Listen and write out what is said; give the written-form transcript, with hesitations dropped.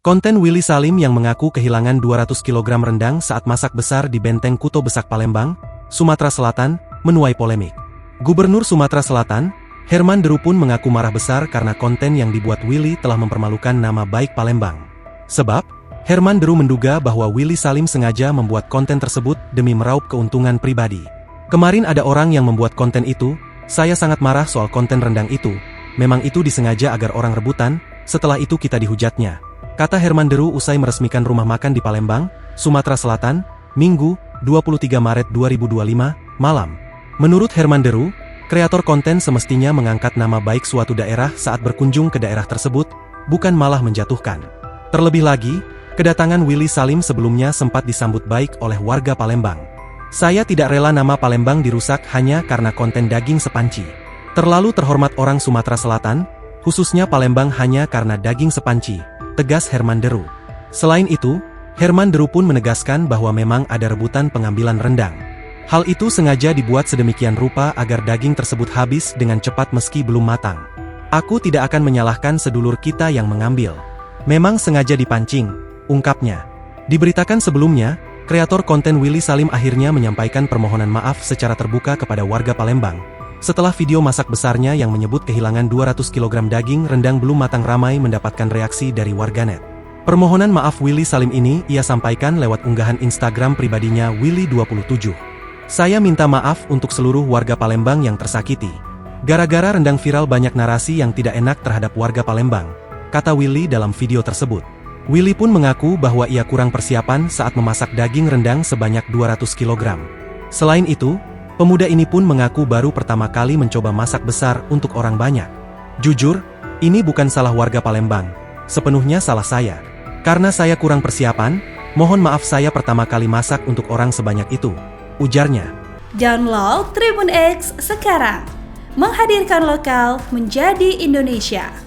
Konten Willy Salim yang mengaku kehilangan 200 kg rendang saat masak besar di Benteng Kuto Besak Palembang, Sumatera Selatan, menuai polemik. Gubernur Sumatera Selatan, Herman Deru pun mengaku marah besar karena konten yang dibuat Willy telah mempermalukan nama baik Palembang. Sebab, Herman Deru menduga bahwa Willy Salim sengaja membuat konten tersebut demi meraup keuntungan pribadi. Kemarin ada orang yang membuat konten itu, saya sangat marah soal konten rendang itu, memang itu disengaja agar orang rebutan, setelah itu kita dihujatnya. Kata Herman Deru usai meresmikan rumah makan di Palembang, Sumatera Selatan, Minggu, 23 Maret 2025, malam. Menurut Herman Deru, kreator konten semestinya mengangkat nama baik suatu daerah saat berkunjung ke daerah tersebut, bukan malah menjatuhkan. Terlebih lagi, kedatangan Willy Salim sebelumnya sempat disambut baik oleh warga Palembang. Saya tidak rela nama Palembang dirusak hanya karena konten daging sepanci. Terlalu terhormat orang Sumatera Selatan, khususnya Palembang hanya karena daging sepanci, tegas Herman Deru. Selain itu, Herman Deru pun menegaskan bahwa memang ada rebutan pengambilan rendang. Hal itu sengaja dibuat sedemikian rupa agar daging tersebut habis dengan cepat meski belum matang. Aku tidak akan menyalahkan sedulur kita yang mengambil. Memang sengaja dipancing, ungkapnya. Diberitakan sebelumnya, kreator konten Willy Salim akhirnya menyampaikan permohonan maaf secara terbuka kepada warga Palembang. Setelah video masak besarnya yang menyebut kehilangan 200 kg daging rendang belum matang ramai mendapatkan reaksi dari warganet. Permohonan maaf Willy Salim ini ia sampaikan lewat unggahan Instagram pribadinya Willy27. Saya minta maaf untuk seluruh warga Palembang yang tersakiti. Gara-gara rendang viral banyak narasi yang tidak enak terhadap warga Palembang, kata Willy dalam video tersebut. Willy pun mengaku bahwa ia kurang persiapan saat memasak daging rendang sebanyak 200 kg. Selain itu, pemuda ini pun mengaku baru pertama kali mencoba masak besar untuk orang banyak. Jujur, ini bukan salah warga Palembang, sepenuhnya salah saya. Karena saya kurang persiapan, mohon maaf saya pertama kali masak untuk orang sebanyak itu, ujarnya. Download Tribun X sekarang, menghadirkan lokal menjadi Indonesia.